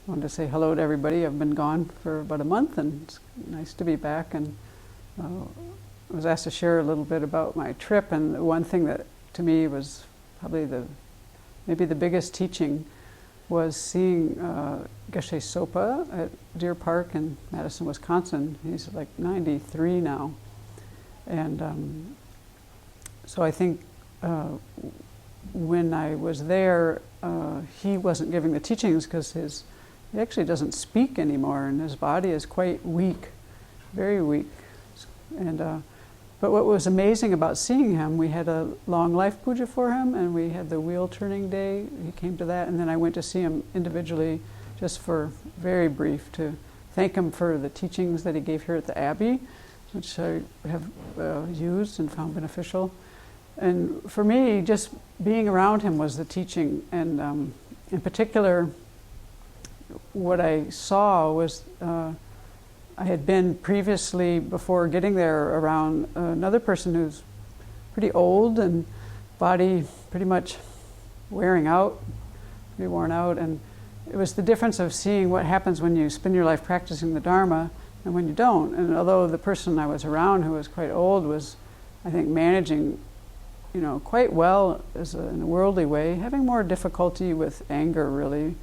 wanted to say hello to everybody. I've been gone for about a month, and it's nice to be back. And I was asked to share a little bit about my trip, and one thing that to me was probably maybe the biggest teaching was seeing Geshe Sopa at Deer Park in Madison, Wisconsin. He's like 93 now. And so I think when I was there, he wasn't giving the teachings because he actually doesn't speak anymore, and his body is quite weak, very weak. And but what was amazing about seeing him, we had a long life puja for him, and we had the wheel turning day. He came to that, and then I went to see him individually, just for very brief, to thank him for the teachings that he gave here at the Abbey, which I have used and found beneficial. And for me, just being around him was the teaching. And in particular, what I saw was I had been previously, before getting there, around another person who's pretty old and body pretty much wearing out, pretty worn out. And it was the difference of seeing what happens when you spend your life practicing the Dharma and when you don't. And although the person I was around, who was quite old, was, I think, managing quite well in a worldly way, having more difficulty with anger, really,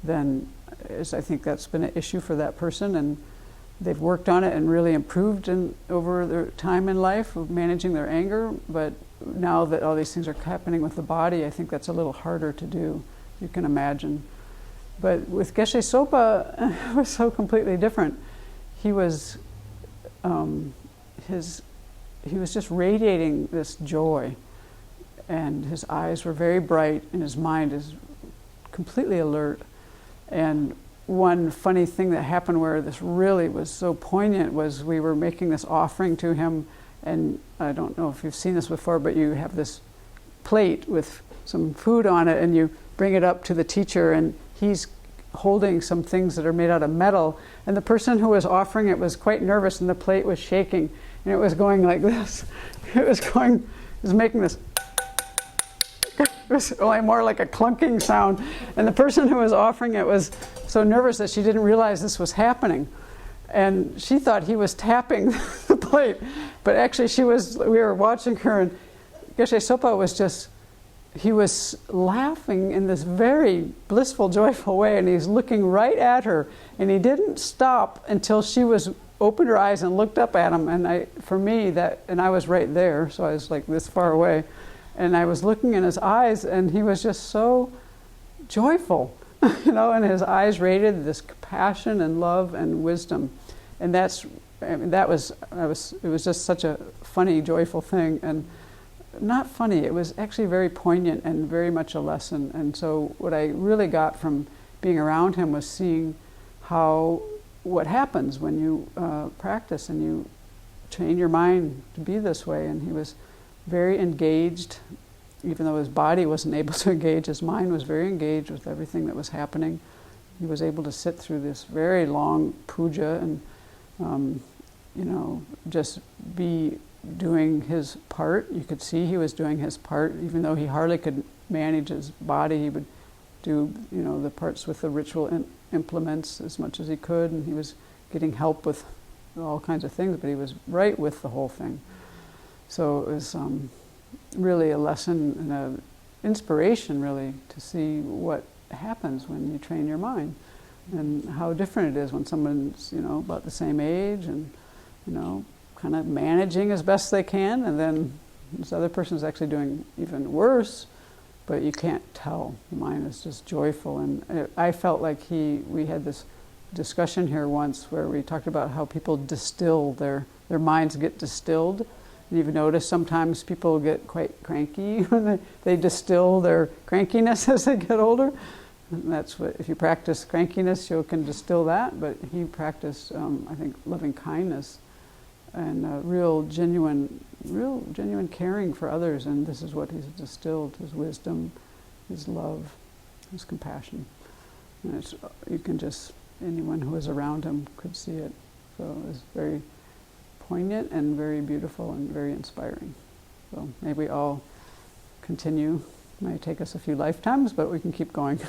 than I think that's been an issue for that person. And they've worked on it and really improved over their time in life of managing their anger. But now that all these things are happening with the body, I think that's a little harder to do, you can imagine. But with Geshe Sopa, it was so completely different. He was he was just radiating this joy, and his eyes were very bright, and his mind is completely alert. And one funny thing that happened where this really was so poignant was we were making this offering to him, and I don't know if you've seen this before, but you have this plate with some food on it, and you bring it up to the teacher, and he's holding some things that are made out of metal, and the person who was offering it was quite nervous, and the plate was shaking, and it was going like this. It was making this. It was only more like a clunking sound, and the person who was offering it was so nervous that she didn't realize this was happening, and she thought he was tapping the plate, but actually we were watching her, and Geshe Sopa he was laughing in this very blissful, joyful way, and he's looking right at her, and he didn't stop until she opened her eyes and looked up at him. And I was right there, so I was like this far away, and I was looking in his eyes, and he was just so joyful, and his eyes radiated this compassion and love and wisdom. And it was just such a funny, joyful thing, and not funny, it was actually very poignant and very much a lesson. And so what I really got from being around him was seeing what happens when you practice and you train your mind to be this way. And he was very engaged, even though his body wasn't able to engage, his mind was very engaged with everything that was happening. He was able to sit through this very long puja and just be doing his part. You could see he was doing his part, even though he hardly could manage his body. He would do the parts with the ritual implements as much as he could, and he was getting help with all kinds of things, but he was right with the whole thing. So it was really a lesson and an inspiration, really, to see what happens when you train your mind, and how different it is when someone's about the same age and kind of managing as best they can, and then this other person is actually doing even worse, but you can't tell. The mind is just joyful. And I felt like we had this discussion here once where we talked about how people distill, their minds get distilled. And you've noticed sometimes people get quite cranky when they distill their crankiness as they get older. And that's what, if you practice crankiness, you can distill that, but he practiced, I think, loving kindness and real genuine caring for others, and this is what he's distilled: his wisdom, his love, his compassion. And anyone who was around him could see it. So it was very poignant and very beautiful and very inspiring. So may we all continue. It might take us a few lifetimes, but we can keep going.